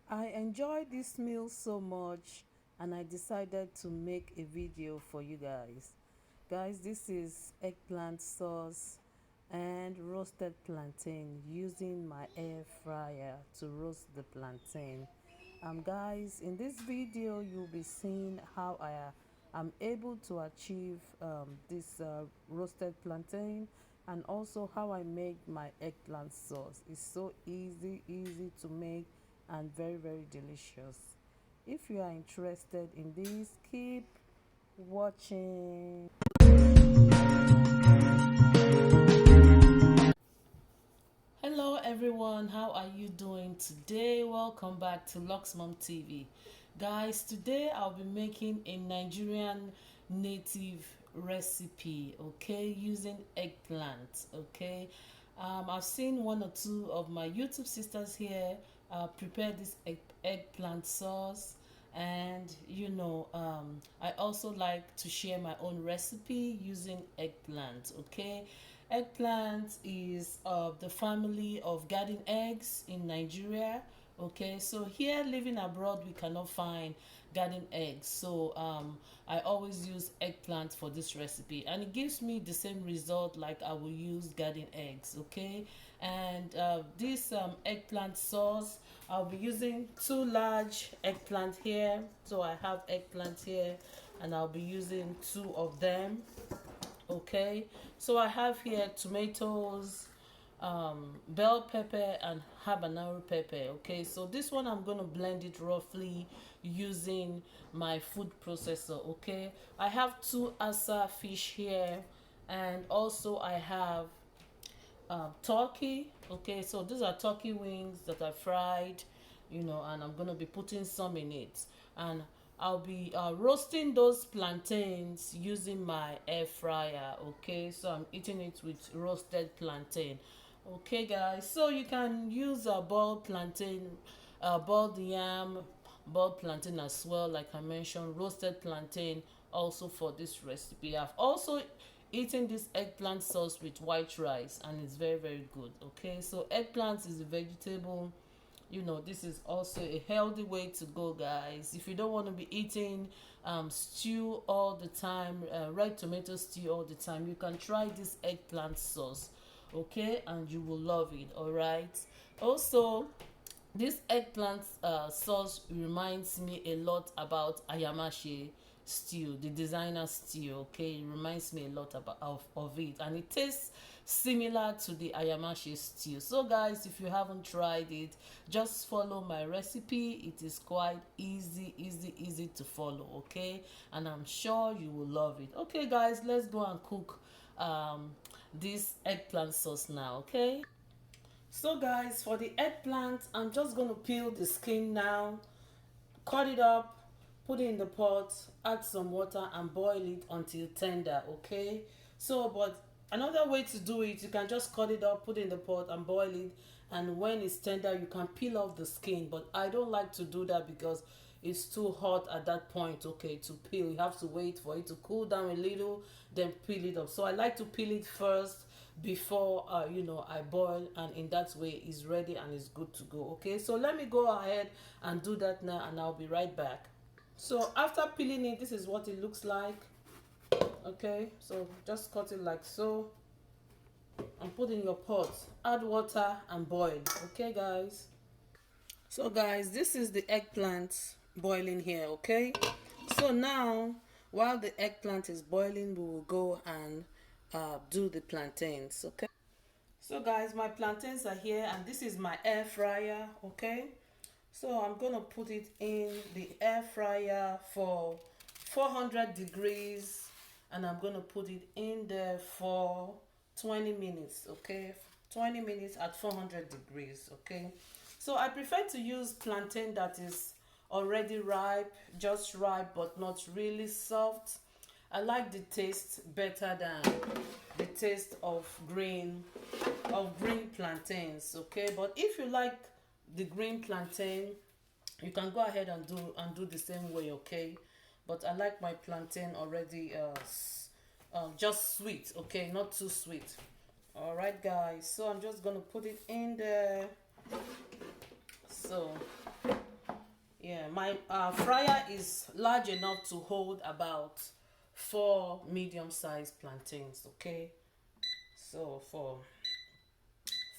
I enjoyed this meal so much and I decided to make a video for you guys. Guys, this is eggplant sauce and roasted plantain using my air fryer to roast the plantain. Guys, in this video you'll be seeing how I am able to achieve this roasted plantain, and also how I make my eggplant sauce. It's so easy to make and very delicious. If you are interested in this, keep watching. Hello everyone, how are you doing today? Welcome back to Luxe TV. Guys, today I'll be making a Nigerian native recipe, okay, using eggplant, okay. I've seen one or two of my YouTube sisters here prepare this eggplant sauce, and I also like to share my own recipe using eggplant, okay. Eggplant is of the family of garden eggs in Nigeria. Okay, so here living abroad, we cannot find garden eggs. So I always use eggplant for this recipe, and it gives me the same result like I will use garden eggs. Okay, and this eggplant sauce, I'll be using two large eggplant here. So I have eggplant here, and I'll be using two of them. Okay, so I have here tomatoes, bell pepper and habanero pepper. Okay, so this one I'm going to blend it roughly using my food processor. Okay, I have two asa fish here, and also I have turkey. Okay, so these are turkey wings that I fried, and I'm gonna be putting some in it, and I'll be roasting those plantains using my air fryer. Okay, so I'm eating it with roasted plantain. Okay, guys, so you can use a boiled plantain, boiled yam, boiled plantain as well, like I mentioned, roasted plantain also for this recipe. I've also eating this eggplant sauce with white rice, and it's very good. Okay, so eggplant is a vegetable. This is also a healthy way to go, guys. If you don't want to be eating stew all the time, red tomato stew all the time, you can try this eggplant sauce. Okay, and you will love it. All right, also this eggplant sauce reminds me a lot about ayamashi stew, the designer stew. Okay, it reminds me a lot of it, and it tastes similar to the ayamashi stew. So guys, if you haven't tried it, just follow my recipe. It is quite easy to follow. Okay, and I'm sure you will love it. Okay guys, let's go and cook this eggplant sauce now. Okay, so guys, for the eggplant, I'm just going to peel the skin now, cut it up, put it in the pot, add some water and boil it until tender. Okay, so but another way to do it, you can just cut it up, put it in the pot and boil it, and when it's tender you can peel off the skin. But I don't like to do that because it's too hot at that point. Okay, to peel, you have to wait for it to cool down a little, then peel it up. So I like to peel it first before I boil, and in that way it's ready and it's good to go. Okay, so let me go ahead and do that now, and I'll be right back. So after peeling it, this is what it looks like. Okay, so just cut it like so and put in your pot, add water and boil. Okay guys, so guys, this is the eggplant boiling here. Okay, so now while the eggplant is boiling, we will go and do the plantains. Okay, so guys, my plantains are here, and this is my air fryer. Okay, so I'm gonna put it in the air fryer for 400 degrees, and I'm gonna put it in there for 20 minutes. Okay, 20 minutes at 400 degrees. Okay, so I prefer to use plantain that is already ripe, just ripe but not really soft. I like the taste better than the taste of green plantains. Okay, but if you like the green plantain, you can go ahead and do the same way. Okay, but I like my plantain already just sweet. Okay, not too sweet. All right guys, so I'm just gonna put it in there. So my fryer is large enough to hold about 4 medium-sized plantains. Okay, so for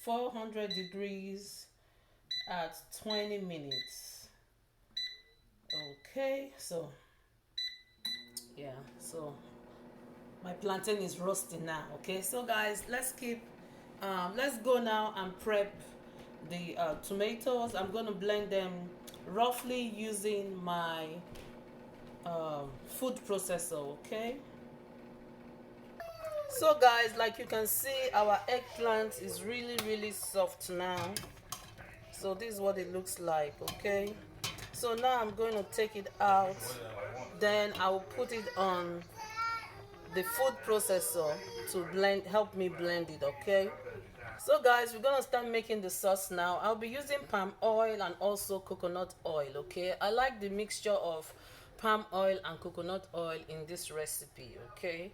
400 degrees at 20 minutes. Okay, so yeah, so my plantain is roasting now. Okay, so guys, let's go now and prep the tomatoes. I'm gonna blend them roughly using my food processor. Okay, so guys, like you can see, our eggplant is really soft now. So this is what it looks like. Okay, so now I'm going to take it out, then I will put it on the food processor to help me blend it. Okay, so guys, we're gonna start making the sauce now. I'll be using palm oil and also coconut oil. Okay, I like the mixture of palm oil and coconut oil in this recipe. Okay,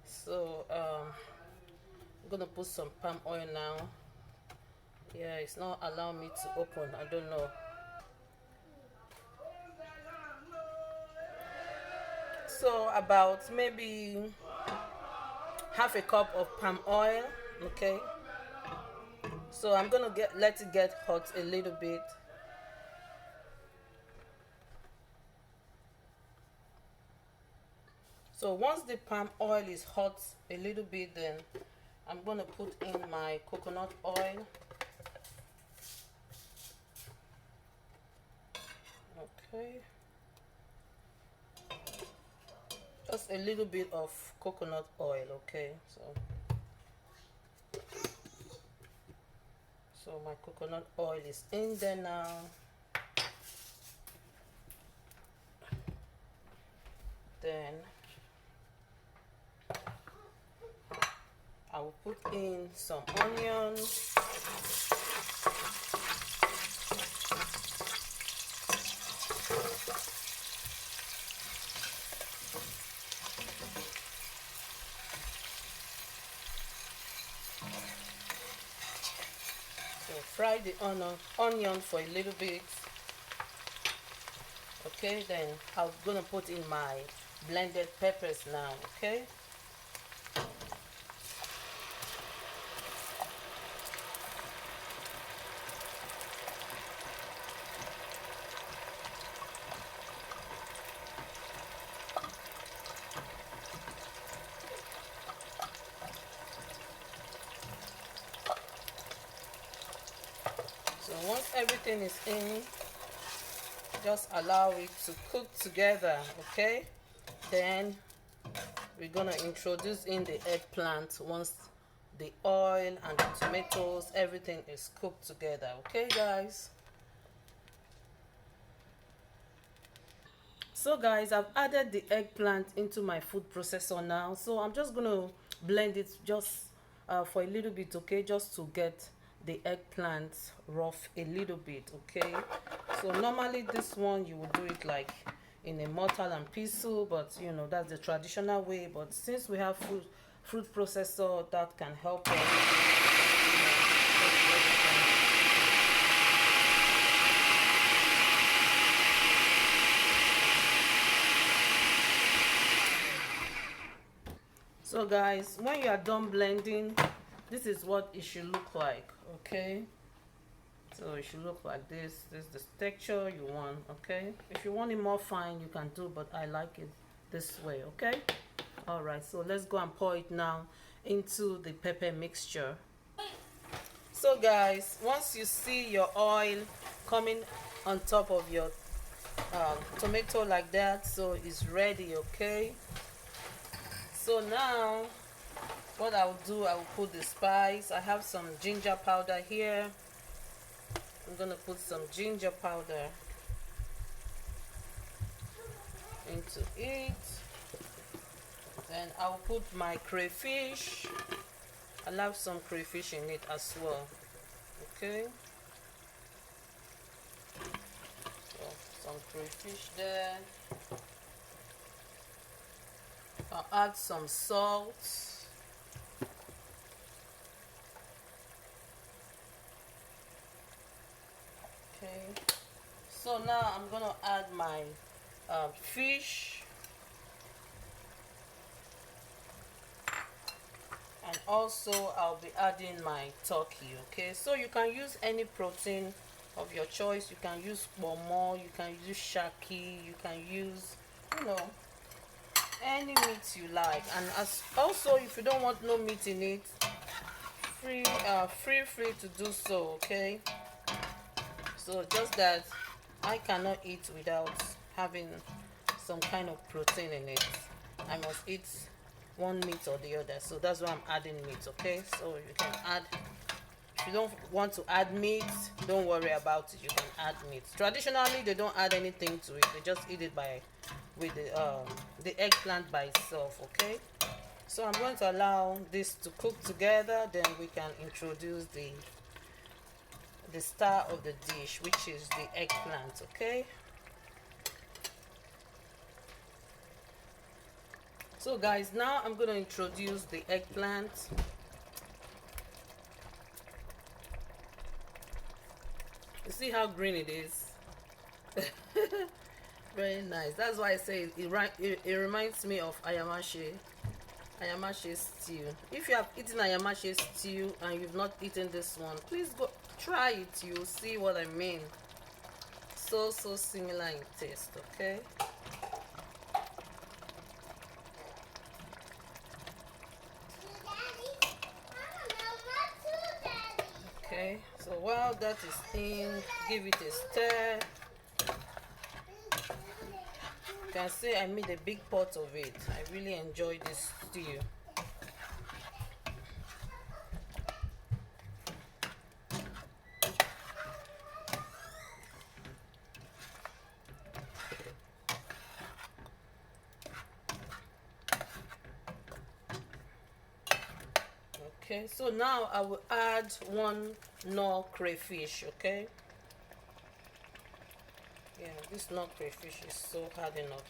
so I'm gonna put some palm oil now. Yeah, it's not allowing me to open, I don't know. So about maybe half a cup of palm oil. Okay, so I'm gonna let it get hot a little bit. So once the palm oil is hot a little bit, then I'm gonna put in my coconut oil. Okay, just a little bit of coconut oil. Okay, so my coconut oil is in there now. Then I will put in some onions. So fry the onion for a little bit. Okay, then I'm gonna put in my blended peppers now. Okay, so once everything is in, just allow it to cook together. Okay, then we're gonna introduce in the eggplant once the oil and the tomatoes, everything is cooked together. Okay guys, so guys, I've added the eggplant into my food processor now, so I'm just gonna blend it just for a little bit. Okay, just to get the eggplant rough a little bit. Okay, so normally this one you would do it like in a mortar and pestle, but you know that's the traditional way. But since we have fruit processor, that can help us. So guys, when you are done blending, this is what it should look like. Okay, so it should look like this. This is the texture you want. Okay, if you want it more fine, you can do, but I like it this way. Okay, all right, so let's go and pour it now into the pepper mixture. So guys, once you see your oil coming on top of your tomato like that, so it's ready. Okay, so now what I will do, I will put the spice. I have some ginger powder here. I'm gonna put some ginger powder into it. Then I'll put my crayfish. I love some crayfish in it as well. Okay, so some crayfish there. I'll add some salt. Okay, So now I'm gonna add my fish, and also I'll be adding my turkey. Okay, so you can use any protein of your choice. You can use pomo, you can use shaki, you can use, you know, any meat you like. And as also, if you don't want no meat in it, free to do so. Okay, so just that I cannot eat without having some kind of protein in it. I must eat one meat or the other, so that's why I'm adding meat. Okay, so you can add, if you don't want to add meat, don't worry about it, you can add meat. Traditionally they don't add anything to it, they just eat it by with the eggplant by itself. Okay, so I'm going to allow this to cook together, then we can introduce the star of the dish, which is the eggplant. Okay, so guys, now I'm going to introduce the eggplant. You see how green it is? Very nice. That's why I say it reminds me of ayamashi stew. If you have eaten ayamashi stew and you've not eaten this one, please go try it. You'll see what I mean. So similar in taste. Okay, okay, so while that is in, give it a stir. You can see I made a big pot of it. I really enjoy this stew. Okay, so now I will add one more crayfish. Okay, yeah, this nut crayfish is so hard enough.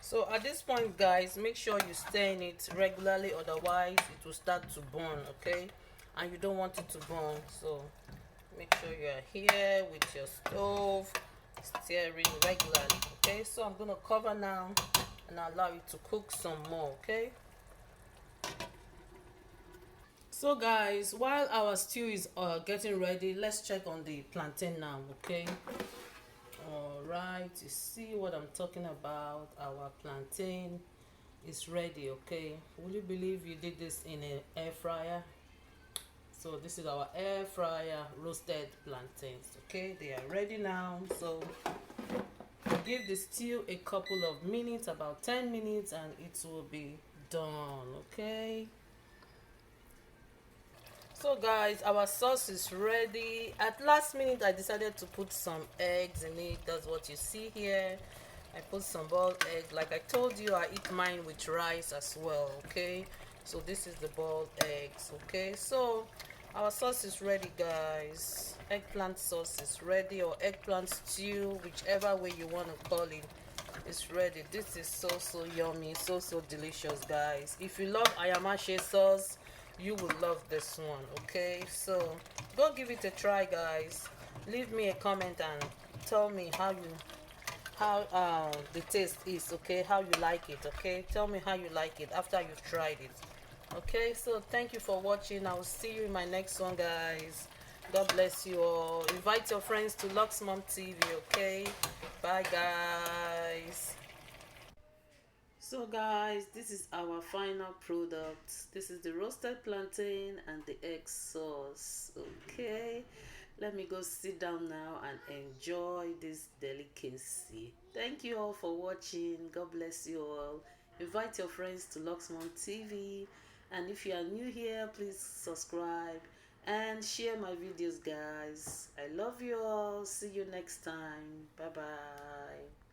So at this point, guys, make sure you stir in it regularly, otherwise it will start to burn. Okay, and you don't want it to burn, so make sure you are here with your stove stirring regularly. Okay, so I'm gonna cover now and allow it to cook some more. Okay, so guys, while our stew is getting ready, let's check on the plantain now. Okay, all right, you see what I'm talking about? Our plantain is ready. Okay, will you believe you did this in an air fryer? So this is our air fryer roasted plantains. Okay, they are ready now. So give the stew a couple of minutes, about 10 minutes, and it will be done. Okay, so guys, our sauce is ready. At last minute I decided to put some eggs in it. That's what you see here. I put some boiled eggs. Like I told you, I eat mine with rice as well. Okay, so this is the boiled eggs. Okay, so our sauce is ready, guys. Eggplant sauce is ready, or eggplant stew, whichever way you want to call it, is ready. This is so yummy, so delicious, guys. If you love ayamashi sauce, you will love this one. Okay, so go give it a try, guys. Leave me a comment and tell me how the taste is. Okay, how you like it. Okay, tell me how you like it after you've tried it. Okay, so thank you for watching. I will see you in my next one, guys. God bless you all. Invite your friends to Luxe Mom TV. Okay, bye, guys. So guys, this is our final product. This is the roasted plantain and the egg sauce. Okay, let me go sit down now and enjoy this delicacy. Thank you all for watching. God bless you all. Invite your friends to Luxe Mom TV, and if you are new here, please subscribe and share my videos, guys. I love you all. See you next time. Bye bye.